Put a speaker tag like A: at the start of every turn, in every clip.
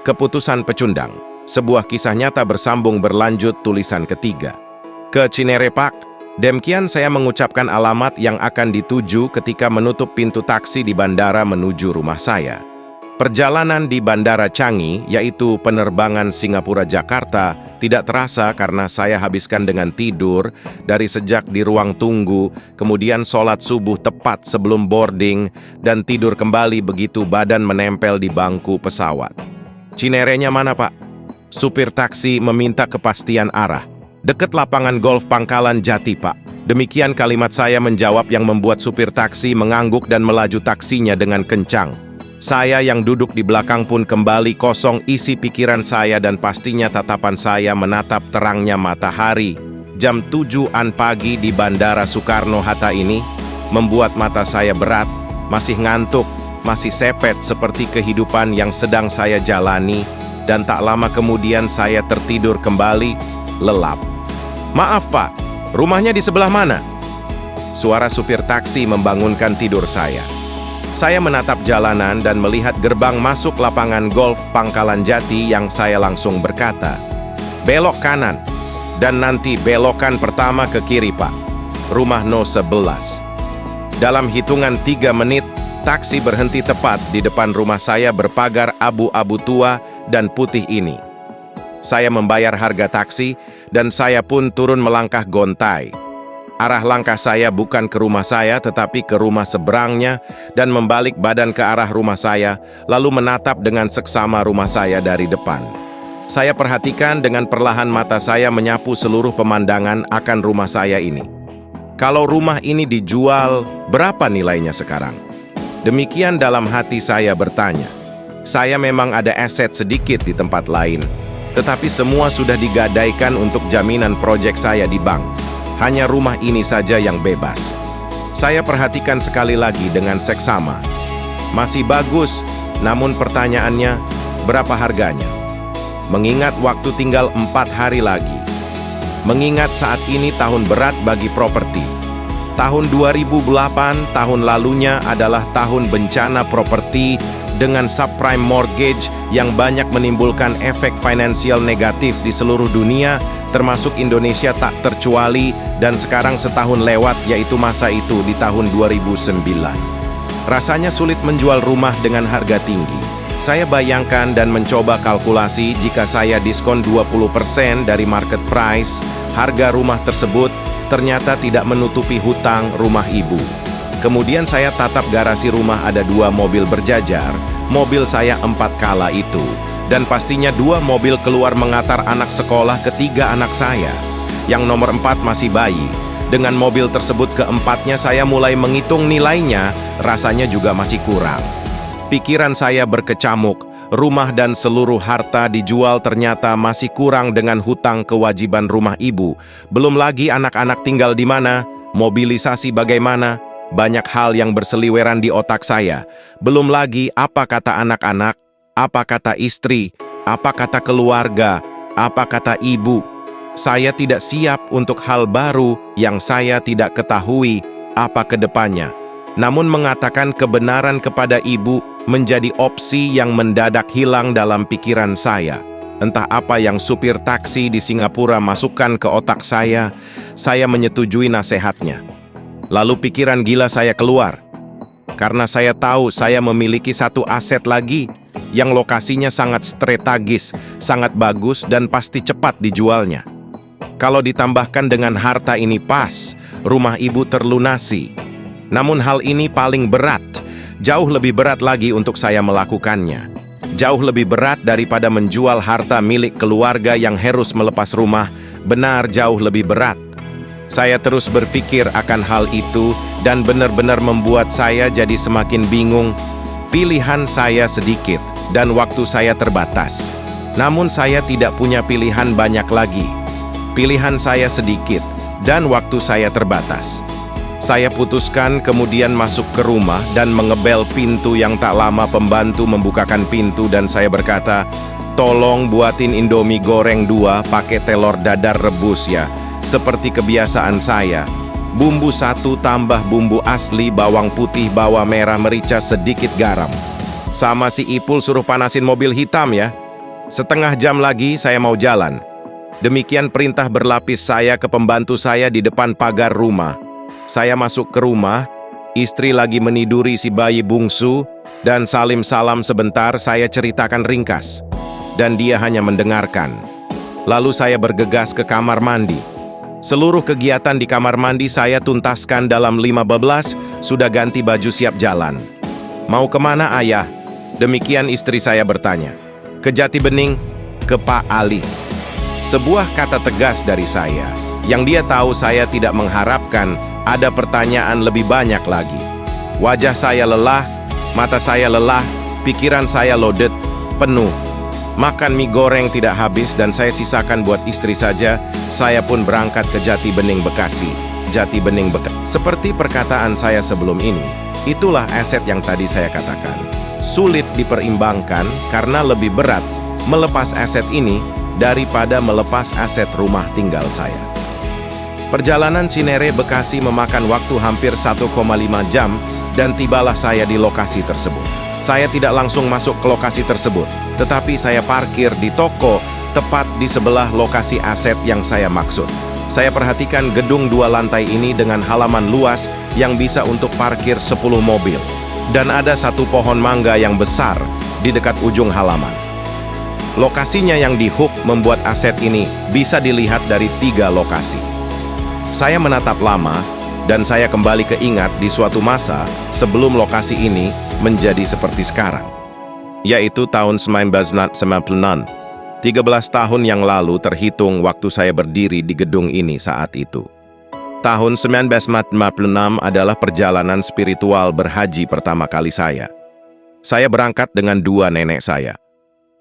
A: Keputusan pecundang. Sebuah kisah nyata bersambung berlanjut tulisan ketiga. Ke Cinere Park. Demikian saya mengucapkan alamat yang akan dituju ketika menutup pintu taksi di bandara menuju rumah saya. Perjalanan di Bandara Changi, yaitu penerbangan Singapura-Jakarta, tidak terasa karena saya habiskan dengan tidur dari sejak di ruang tunggu, kemudian sholat subuh tepat sebelum boarding, dan tidur kembali begitu badan menempel di bangku pesawat. Cinerenya mana, Pak? Supir taksi meminta kepastian arah. Dekat lapangan golf Pangkalan Jati, Pak. Demikian kalimat saya menjawab yang membuat supir taksi mengangguk dan melaju taksinya dengan kencang. Saya yang duduk di belakang pun kembali kosong isi pikiran saya dan pastinya tatapan saya menatap terangnya matahari. Jam 7-an pagi di Bandara Soekarno-Hatta ini membuat mata saya berat, masih ngantuk, masih sepet seperti kehidupan yang sedang saya jalani, dan tak lama kemudian saya tertidur kembali, lelap. "Maaf, Pak, rumahnya di sebelah mana?" Suara supir taksi membangunkan tidur saya. Saya menatap jalanan dan melihat gerbang masuk lapangan golf Pangkalan Jati yang saya langsung berkata, "Belok kanan, dan nanti belokan pertama ke kiri, Pak. Rumah No 11. Dalam hitungan 3 menit, taksi berhenti tepat di depan rumah saya berpagar abu-abu tua dan putih ini. Saya membayar harga taksi, dan saya pun turun melangkah gontai. Arah langkah saya bukan ke rumah saya, tetapi ke rumah seberangnya, dan membalik badan ke arah rumah saya, lalu menatap dengan seksama rumah saya dari depan. Saya perhatikan dengan perlahan mata saya menyapu seluruh pemandangan akan rumah saya ini. Kalau rumah ini dijual, berapa nilainya sekarang? Demikian dalam hati saya bertanya. Saya memang ada aset sedikit di tempat lain, tetapi semua sudah digadaikan untuk jaminan proyek saya di bank. Hanya rumah ini saja yang bebas. Saya perhatikan sekali lagi dengan seksama. Masih bagus, namun pertanyaannya, berapa harganya? Mengingat waktu tinggal 4 hari lagi. Mengingat saat ini tahun berat bagi properti. Tahun 2008, tahun lalunya adalah tahun bencana properti dengan subprime mortgage yang banyak menimbulkan efek finansial negatif di seluruh dunia, termasuk Indonesia tak terkecuali, dan sekarang setahun lewat yaitu masa itu di tahun 2009. Rasanya sulit menjual rumah dengan harga tinggi. Saya bayangkan dan mencoba kalkulasi jika saya diskon 20% dari market price, harga rumah tersebut ternyata tidak menutupi hutang rumah ibu. Kemudian saya tatap garasi rumah ada 2 mobil berjajar, mobil saya 4 kala itu, dan pastinya 2 mobil keluar mengantar anak sekolah ketiga anak saya, yang nomor 4 masih bayi. Dengan mobil tersebut keempatnya saya mulai menghitung nilainya, rasanya juga masih kurang. Pikiran saya berkecamuk, rumah dan seluruh harta dijual ternyata masih kurang dengan hutang kewajiban rumah ibu. Belum lagi anak-anak tinggal di mana, mobilisasi bagaimana, banyak hal yang berseliweran di otak saya. Belum lagi apa kata anak-anak, apa kata istri, apa kata keluarga, apa kata ibu. Saya tidak siap untuk hal baru yang saya tidak ketahui apa ke depannya. Namun mengatakan kebenaran kepada ibu menjadi opsi yang mendadak hilang dalam pikiran saya. Entah apa yang supir taksi di Singapura masukkan ke otak saya menyetujui nasihatnya. Lalu pikiran gila saya keluar. Karena saya tahu saya memiliki satu aset lagi yang lokasinya sangat strategis, sangat bagus dan pasti cepat dijualnya. Kalau ditambahkan dengan harta ini pas, rumah ibu terlunasi. Namun hal ini paling berat. Jauh lebih berat lagi untuk saya melakukannya. Jauh lebih berat daripada menjual harta milik keluarga yang harus melepas rumah. Benar, jauh lebih berat. Saya terus berpikir akan hal itu dan benar-benar membuat saya jadi semakin bingung. Pilihan saya sedikit dan waktu saya terbatas. Namun saya tidak punya pilihan banyak lagi. Pilihan saya sedikit dan waktu saya terbatas. Saya putuskan kemudian masuk ke rumah dan mengebel pintu yang tak lama pembantu membukakan pintu dan saya berkata, "Tolong buatin Indomie goreng 2 pakai telur dadar rebus ya, seperti kebiasaan saya. Bumbu 1 tambah bumbu asli, bawang putih, bawang merah, merica, sedikit garam. Sama si Ipul suruh panasin mobil hitam ya." Setengah jam lagi saya mau jalan. Demikian perintah berlapis saya ke pembantu saya di depan pagar rumah. Saya masuk ke rumah, istri lagi meniduri si bayi bungsu, dan salim-salam sebentar saya ceritakan ringkas. Dan dia hanya mendengarkan. Lalu saya bergegas ke kamar mandi. Seluruh kegiatan di kamar mandi saya tuntaskan dalam 15, sudah ganti baju siap jalan. Mau kemana ayah? Demikian istri saya bertanya. Ke Jati Bening, ke Pak Ali. Sebuah kata tegas dari saya, yang dia tahu saya tidak mengharapkan ada pertanyaan lebih banyak lagi. Wajah saya lelah, mata saya lelah, pikiran saya loaded, penuh. Makan mie goreng tidak habis dan saya sisakan buat istri saja. Saya pun berangkat ke Jati Bening Bekasi. Jati Bening Bekasi. Seperti perkataan saya sebelum ini, itulah aset yang tadi saya katakan. Sulit diperimbangkan karena lebih berat melepas aset ini daripada melepas aset rumah tinggal saya. Perjalanan Cinere Bekasi memakan waktu hampir 1,5 jam dan tibalah saya di lokasi tersebut. Saya tidak langsung masuk ke lokasi tersebut, tetapi saya parkir di toko tepat di sebelah lokasi aset yang saya maksud. Saya perhatikan gedung 2 lantai ini dengan halaman luas yang bisa untuk parkir 10 mobil. Dan ada satu pohon mangga yang besar di dekat ujung halaman. Lokasinya yang di hook membuat aset ini bisa dilihat dari 3 lokasi. Saya menatap lama dan saya kembali keingat di suatu masa sebelum lokasi ini menjadi seperti sekarang. Yaitu tahun 1996. 13 tahun yang lalu terhitung waktu saya berdiri di gedung ini saat itu. Tahun 1956 adalah perjalanan spiritual berhaji pertama kali saya. Saya berangkat dengan 2 nenek saya.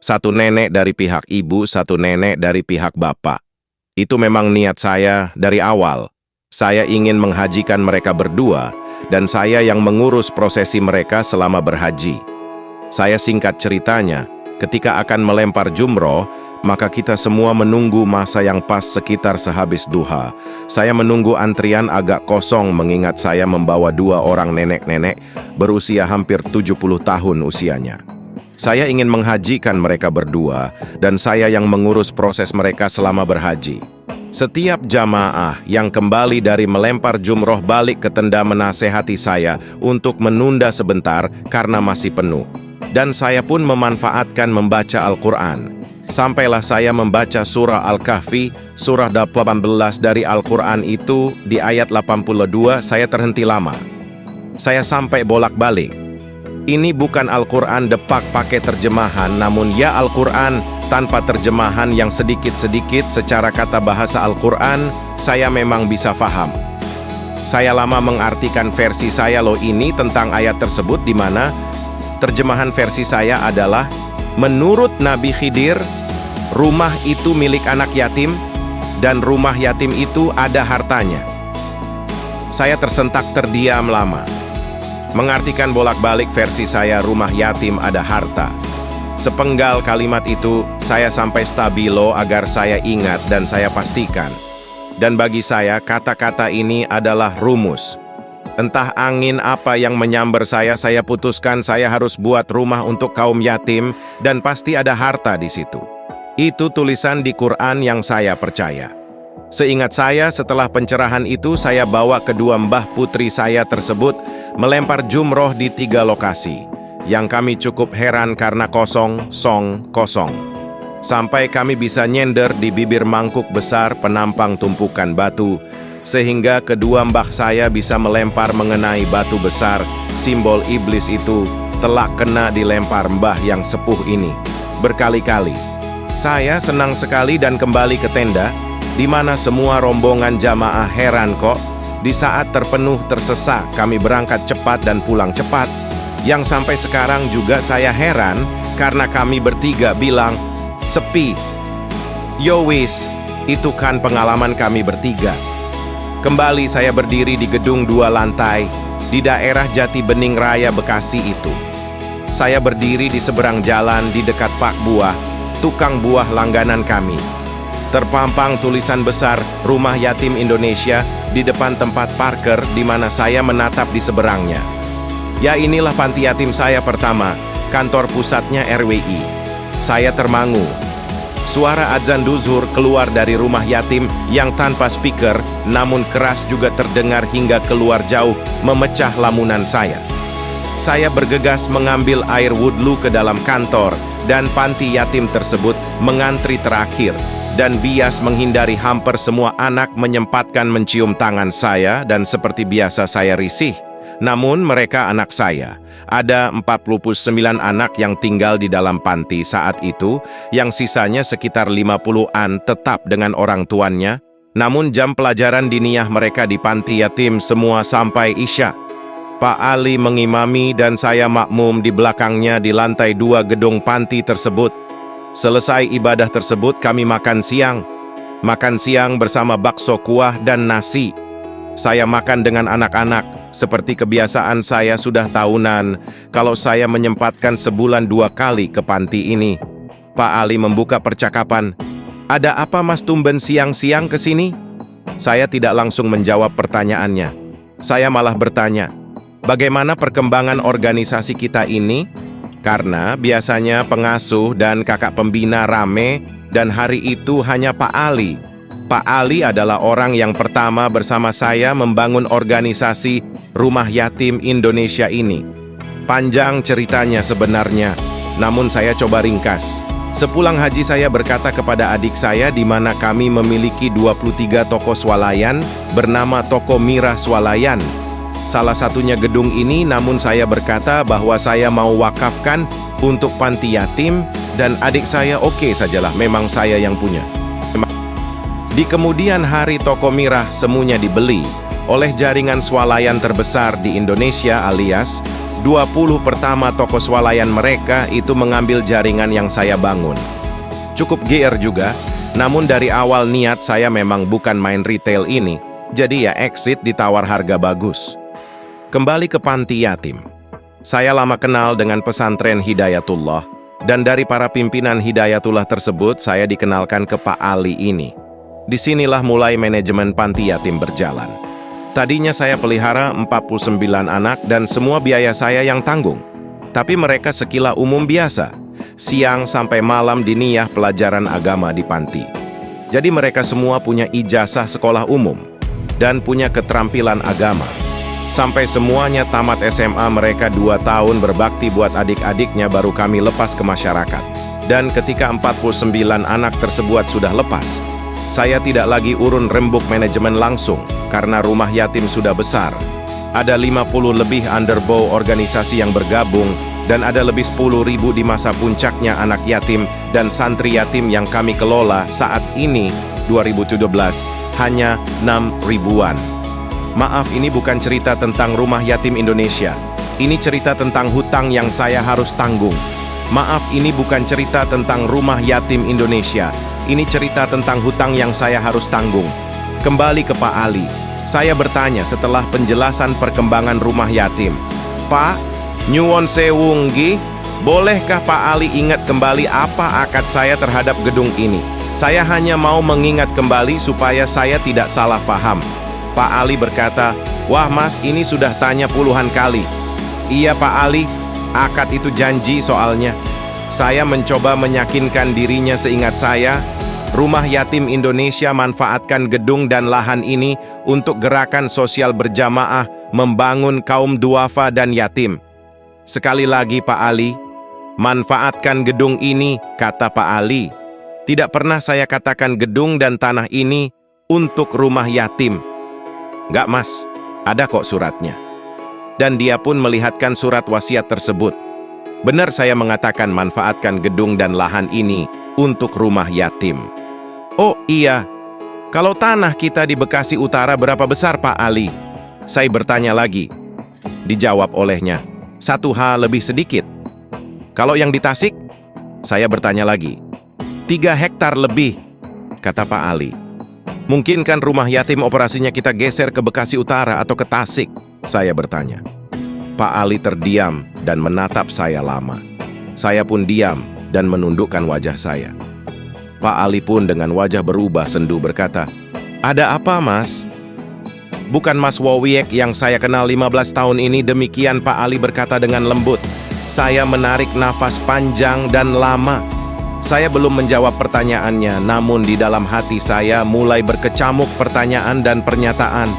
A: Satu nenek dari pihak ibu, satu nenek dari pihak bapak. Itu memang niat saya dari awal. Saya ingin menghajikan mereka berdua, dan saya yang mengurus prosesi mereka selama berhaji. Saya singkat ceritanya, ketika akan melempar jumroh, maka kita semua menunggu masa yang pas sekitar sehabis duha. Saya menunggu antrian agak kosong mengingat saya membawa 2 orang nenek-nenek berusia hampir 70 tahun usianya. Saya ingin menghajikan mereka berdua, dan saya yang mengurus proses mereka selama berhaji. Setiap jamaah yang kembali dari melempar jumroh balik ke tenda menasehati saya untuk menunda sebentar karena masih penuh. Dan saya pun memanfaatkan membaca Al-Quran. Sampailah saya membaca surah Al-Kahfi, surah 18 dari Al-Quran itu, di ayat 82 saya terhenti lama. Saya sampai bolak-balik. Ini bukan Al-Quran depak pakai terjemahan, namun ya Al-Quran tanpa terjemahan yang sedikit-sedikit secara kata bahasa Al-Quran, saya memang bisa faham. Saya lama mengartikan versi saya loh ini tentang ayat tersebut di mana terjemahan versi saya adalah, menurut Nabi Khidir, rumah itu milik anak yatim, dan rumah yatim itu ada hartanya. Saya tersentak terdiam lama. Mengartikan bolak-balik versi saya rumah yatim ada harta. Sepenggal kalimat itu, saya sampai stabilo agar saya ingat dan saya pastikan. Dan bagi saya, kata-kata ini adalah rumus. Entah angin apa yang menyambar saya putuskan saya harus buat rumah untuk kaum yatim dan pasti ada harta di situ. Itu tulisan di Quran yang saya percaya. Seingat saya, setelah pencerahan itu saya bawa kedua mbah putri saya tersebut melempar jumroh di 3 lokasi, yang kami cukup heran karena kosong. Sampai kami bisa nyender di bibir mangkuk besar penampang tumpukan batu, sehingga kedua mbah saya bisa melempar mengenai batu besar, simbol iblis itu telah kena dilempar mbah yang sepuh ini berkali-kali. Saya senang sekali dan kembali ke tenda, di mana semua rombongan jamaah heran kok. Di saat terpenuh tersesak, kami berangkat cepat dan pulang cepat. Yang sampai sekarang juga saya heran, karena kami bertiga bilang, sepi. Yowis, itu kan pengalaman kami bertiga. Kembali saya berdiri di gedung 2 lantai, di daerah Jati Bening Raya Bekasi itu. Saya berdiri di seberang jalan di dekat Pak Buah, tukang buah langganan kami. Terpampang tulisan besar Rumah Yatim Indonesia di depan tempat parkir di mana saya menatap di seberangnya. Ya inilah panti yatim saya pertama, kantor pusatnya RWI. Saya termangu. Suara adzan zuhur keluar dari rumah yatim yang tanpa speaker, namun keras juga terdengar hingga keluar jauh, memecah lamunan saya. Saya bergegas mengambil air wudhu ke dalam kantor, dan panti yatim tersebut mengantri terakhir, dan bias menghindari hampir semua anak menyempatkan mencium tangan saya, dan seperti biasa saya risih. Namun mereka anak saya. Ada 49 anak yang tinggal di dalam panti saat itu, yang sisanya sekitar 50-an tetap dengan orang tuannya. Namun jam pelajaran diniyah mereka di panti yatim semua sampai Isya. Pak Ali mengimami dan saya makmum di belakangnya di lantai 2 gedung panti tersebut. Selesai ibadah tersebut kami makan siang. Makan siang bersama bakso kuah dan nasi. Saya makan dengan anak-anak. Seperti kebiasaan saya sudah tahunan, kalau saya menyempatkan sebulan 2 kali ke panti ini. Pak Ali membuka percakapan. Ada apa Mas tumben siang-siang ke sini? Saya tidak langsung menjawab pertanyaannya. Saya malah bertanya, bagaimana perkembangan organisasi kita ini? Karena biasanya pengasuh dan kakak pembina rame, dan hari itu hanya Pak Ali. Pak Ali adalah orang yang pertama bersama saya membangun organisasi Rumah Yatim Indonesia ini. Panjang ceritanya sebenarnya, namun saya coba ringkas. Sepulang haji saya berkata kepada adik saya di mana kami memiliki 23 toko swalayan bernama Toko Mirah Swalayan. Salah satunya gedung ini, namun saya berkata bahwa saya mau wakafkan untuk panti yatim, dan adik saya oke sajalah, memang saya yang punya. Di kemudian hari Toko Mirah semuanya dibeli oleh jaringan swalayan terbesar di Indonesia, alias 20 pertama toko swalayan mereka itu mengambil jaringan yang saya bangun. Cukup GR juga, namun dari awal niat saya memang bukan main retail ini, jadi ya exit ditawar harga bagus. Kembali ke panti yatim. Saya lama kenal dengan pesantren Hidayatullah, dan dari para pimpinan Hidayatullah tersebut saya dikenalkan ke Pak Ali ini. Disinilah mulai manajemen panti yatim berjalan. Tadinya saya pelihara 49 anak dan semua biaya saya yang tanggung. Tapi mereka sekila umum biasa, siang sampai malam diniyah pelajaran agama di panti. Jadi mereka semua punya ijazah sekolah umum dan punya keterampilan agama. Sampai semuanya tamat SMA mereka 2 tahun berbakti buat adik-adiknya baru kami lepas ke masyarakat. Dan ketika 49 anak tersebut sudah lepas, saya tidak lagi urun rembuk manajemen langsung, karena rumah yatim sudah besar. Ada 50 lebih underbow organisasi yang bergabung, dan ada lebih 10.000 di masa puncaknya anak yatim dan santri yatim yang kami kelola saat ini, 2017, hanya 6.000-an. Maaf, ini bukan cerita tentang rumah yatim Indonesia. Ini cerita tentang hutang yang saya harus tanggung. Maaf, ini bukan cerita tentang rumah yatim Indonesia. Ini cerita tentang hutang yang saya harus tanggung. Kembali ke Pak Ali. Saya bertanya setelah penjelasan perkembangan rumah yatim. Pak, nyuwun sewu nggih, bolehkah Pak Ali ingat kembali apa akad saya terhadap gedung ini? Saya hanya mau mengingat kembali supaya saya tidak salah paham. Pak Ali berkata, wah Mas, ini sudah tanya puluhan kali. Iya Pak Ali, akad itu janji soalnya. Saya mencoba meyakinkan dirinya seingat saya, Rumah Yatim Indonesia manfaatkan gedung dan lahan ini untuk gerakan sosial berjamaah membangun kaum duafa dan yatim. Sekali lagi Pak Ali, manfaatkan gedung ini, kata Pak Ali. Tidak pernah saya katakan gedung dan tanah ini untuk rumah yatim. Enggak Mas, ada kok suratnya. Dan dia pun melihatkan surat wasiat tersebut. Benar saya mengatakan manfaatkan gedung dan lahan ini untuk rumah yatim. Oh iya, kalau tanah kita di Bekasi Utara berapa besar Pak Ali? Saya bertanya lagi. Dijawab olehnya, 1 ha lebih sedikit. Kalau yang di Tasik? Saya bertanya lagi. 3 hektar lebih, kata Pak Ali. Mungkin kan rumah yatim operasinya kita geser ke Bekasi Utara atau ke Tasik? Saya bertanya. Pak Ali terdiam dan menatap saya lama. Saya pun diam dan menundukkan wajah saya. Pak Ali pun dengan wajah berubah sendu berkata, ada apa Mas? Bukan Mas Wowiek yang saya kenal 15 tahun ini. Demikian Pak Ali berkata dengan lembut. Saya menarik nafas panjang dan lama. Saya belum menjawab pertanyaannya, namun di dalam hati saya mulai berkecamuk pertanyaan dan pernyataan.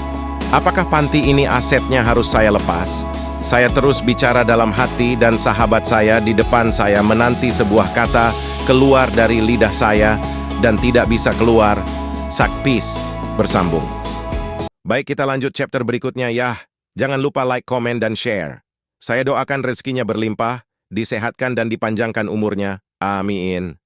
A: Apakah panti ini asetnya harus saya lepas? Saya terus bicara dalam hati dan sahabat saya di depan saya menanti sebuah kata keluar dari lidah saya dan tidak bisa keluar. Sakpis bersambung. Baik, kita lanjut chapter berikutnya ya. Jangan lupa like, komen, dan share. Saya doakan rezekinya berlimpah, disehatkan dan dipanjangkan umurnya. Amin.